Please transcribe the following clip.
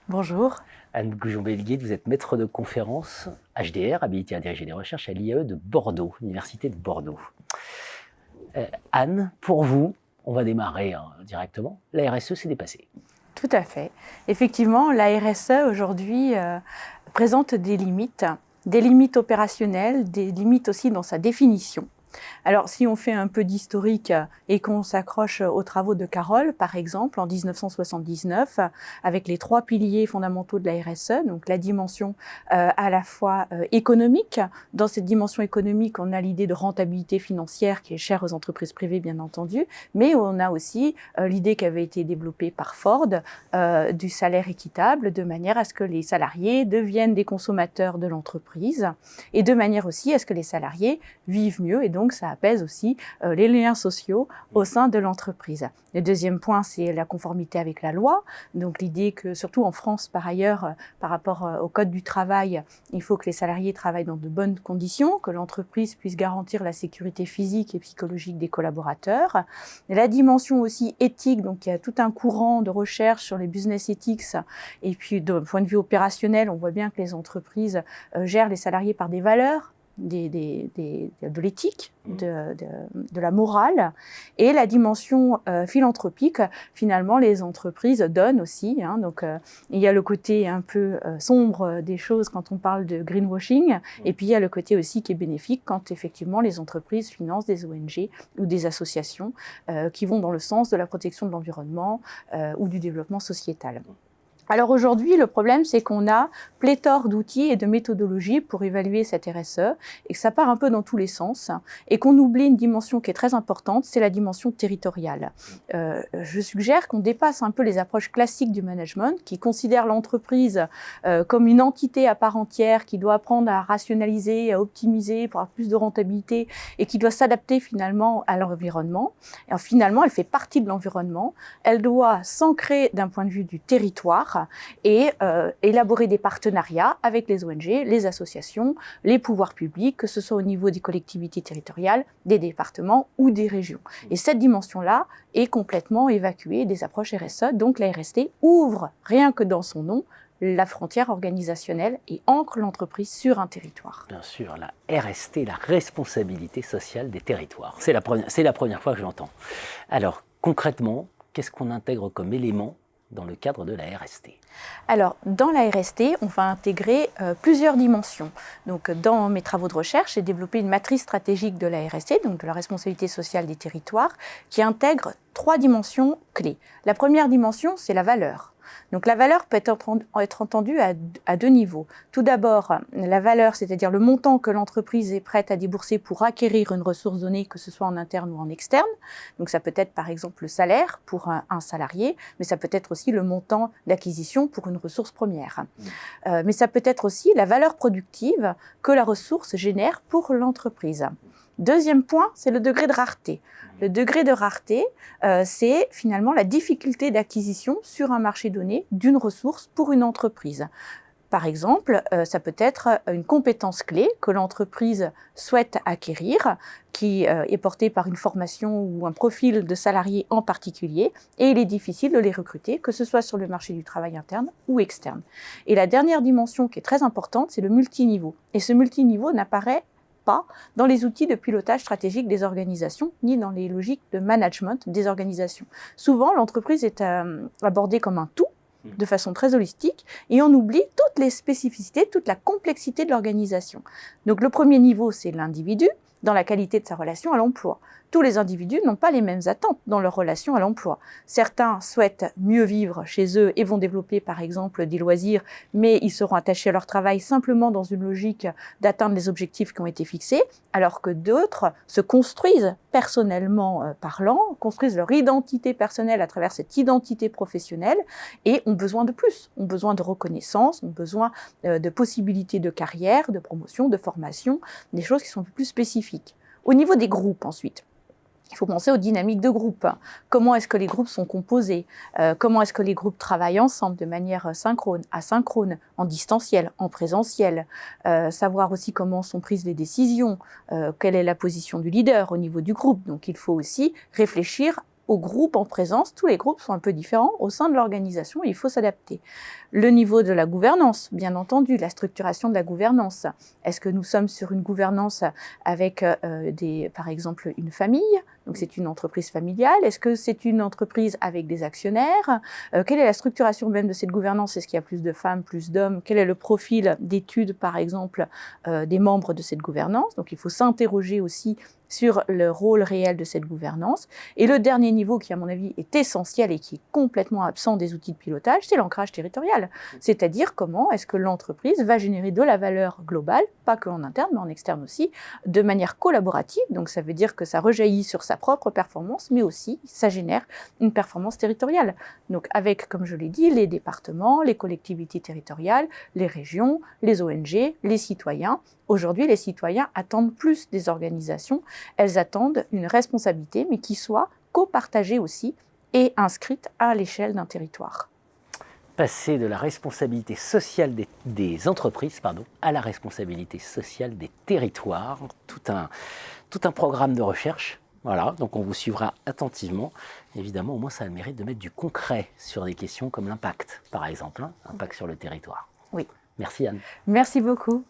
Bonjour. Anne Goujon-Belguier, vous êtes maître de conférence HDR, habilité à diriger des recherches à l'IAE de Bordeaux, Université de Bordeaux. Anne, pour vous, on va démarrer directement. La RSE s'est dépassée. Tout à fait. Effectivement, la RSE aujourd'hui présente des limites opérationnelles, des limites aussi dans sa définition. Alors, si on fait un peu d'historique et qu'on s'accroche aux travaux de Carroll, par exemple, en 1979, avec les 3 piliers fondamentaux de la RSE, donc la dimension à la fois économique. Dans cette dimension économique, on a l'idée de rentabilité financière qui est chère aux entreprises privées, bien entendu, mais on a aussi l'idée qui avait été développée par Ford du salaire équitable, de manière à ce que les salariés deviennent des consommateurs de l'entreprise et de manière aussi à ce que les salariés vivent mieux et donc ça apaise aussi les liens sociaux au sein de l'entreprise. Le deuxième point, c'est la conformité avec la loi. Donc l'idée que, surtout en France par ailleurs, par rapport au Code du travail, il faut que les salariés travaillent dans de bonnes conditions, que l'entreprise puisse garantir la sécurité physique et psychologique des collaborateurs. Et la dimension aussi éthique, donc il y a tout un courant de recherche sur les business ethics. Et puis d'un point de vue opérationnel, on voit bien que les entreprises gèrent les salariés par des valeurs, de l'éthique, de la morale, et la dimension philanthropique. Finalement, les entreprises donnent aussi. Donc, il y a le côté un peu sombre des choses quand on parle de greenwashing, et puis il y a le côté aussi qui est bénéfique quand effectivement les entreprises financent des ONG ou des associations qui vont dans le sens de la protection de l'environnement ou du développement sociétal. Alors aujourd'hui, le problème, c'est qu'on a pléthore d'outils et de méthodologies pour évaluer cette RSE et que ça part un peu dans tous les sens et qu'on oublie une dimension qui est très importante, c'est la dimension territoriale. Je suggère qu'on dépasse un peu les approches classiques du management qui considèrent l'entreprise comme une entité à part entière qui doit apprendre à rationaliser, à optimiser pour avoir plus de rentabilité et qui doit s'adapter finalement à l'environnement. Alors finalement, elle fait partie de l'environnement, elle doit s'ancrer d'un point de vue du territoire et élaborer des partenariats avec les ONG, les associations, les pouvoirs publics, que ce soit au niveau des collectivités territoriales, des départements ou des régions. Et cette dimension-là est complètement évacuée des approches RSE, donc la RST ouvre, rien que dans son nom, la frontière organisationnelle et ancre l'entreprise sur un territoire. Bien sûr, la RST, la responsabilité sociale des territoires. C'est la première fois que je l'entends. Alors, concrètement, qu'est-ce qu'on intègre comme élément dans le cadre de la RST? Alors, dans la RST, on va intégrer plusieurs dimensions. Donc, dans mes travaux de recherche, j'ai développé une matrice stratégique de la RST, donc de la responsabilité sociale des territoires, qui intègre 3 dimensions clés. La première dimension, c'est la valeur. Donc la valeur peut être entendue à 2 niveaux. Tout d'abord, la valeur, c'est-à-dire le montant que l'entreprise est prête à débourser pour acquérir une ressource donnée, que ce soit en interne ou en externe. Donc ça peut être par exemple le salaire pour un salarié, mais ça peut être aussi le montant d'acquisition pour une ressource première. Mais ça peut être aussi la valeur productive que la ressource génère pour l'entreprise. Deuxième point, c'est le degré de rareté. Le degré de rareté, c'est finalement la difficulté d'acquisition sur un marché donné d'une ressource pour une entreprise. Par exemple, ça peut être une compétence clé que l'entreprise souhaite acquérir, qui est portée par une formation ou un profil de salarié en particulier, et il est difficile de les recruter, que ce soit sur le marché du travail interne ou externe. Et la dernière dimension qui est très importante, c'est le multiniveau. Et ce multiniveau n'apparaît pas dans les outils de pilotage stratégique des organisations, ni dans les logiques de management des organisations. Souvent, l'entreprise est abordée comme un tout, de façon très holistique, et on oublie toutes les spécificités, toute la complexité de l'organisation. Donc le premier niveau, c'est l'individu, dans la qualité de sa relation à l'emploi. Tous les individus n'ont pas les mêmes attentes dans leur relation à l'emploi. Certains souhaitent mieux vivre chez eux et vont développer par exemple des loisirs, mais ils seront attachés à leur travail simplement dans une logique d'atteindre les objectifs qui ont été fixés, alors que d'autres se construisent personnellement parlant, construisent leur identité personnelle à travers cette identité professionnelle et ont besoin de plus, ont besoin de reconnaissance, ont besoin de possibilités de carrière, de promotion, de formation, des choses qui sont plus spécifiques. Au niveau des groupes ensuite, il faut penser aux dynamiques de groupe. Comment est-ce que les groupes sont composés? Comment est-ce que les groupes travaillent ensemble de manière synchrone, asynchrone, en distanciel, en présentiel? Savoir aussi comment sont prises les décisions, quelle est la position du leader au niveau du groupe. Donc il faut aussi réfléchir au groupe en présence. Tous les groupes sont un peu différents au sein de l'organisation et il faut s'adapter. Le niveau de la gouvernance, bien entendu, la structuration de la gouvernance. Est-ce que nous sommes sur une gouvernance avec par exemple une famille? Donc c'est une entreprise familiale. Est-ce que c'est une entreprise avec des actionnaires? Quelle est la structuration même de cette gouvernance? Est-ce qu'il y a plus de femmes, plus d'hommes? Quel est le profil d'études, par exemple, des membres de cette gouvernance? Donc il faut s'interroger aussi sur le rôle réel de cette gouvernance. Et le dernier niveau qui, à mon avis, est essentiel et qui est complètement absent des outils de pilotage, c'est l'ancrage territorial. C'est-à-dire comment est-ce que l'entreprise va générer de la valeur globale, pas qu'en interne, mais en externe aussi, de manière collaborative. Donc ça veut dire que ça rejaillit sur sa propre performance, mais aussi ça génère une performance territoriale. Donc avec, comme je l'ai dit, les départements, les collectivités territoriales, les régions, les ONG, les citoyens. Aujourd'hui, les citoyens attendent plus des organisations. Elles attendent une responsabilité, mais qui soit copartagée aussi et inscrite à l'échelle d'un territoire. Passer de la responsabilité sociale des entreprises à la responsabilité sociale des territoires, tout un programme de recherche. Voilà, donc on vous suivra attentivement. Évidemment, au moins ça a le mérite de mettre du concret sur des questions comme l'impact, par exemple, impact sur le territoire. Oui. Merci Anne. Merci beaucoup.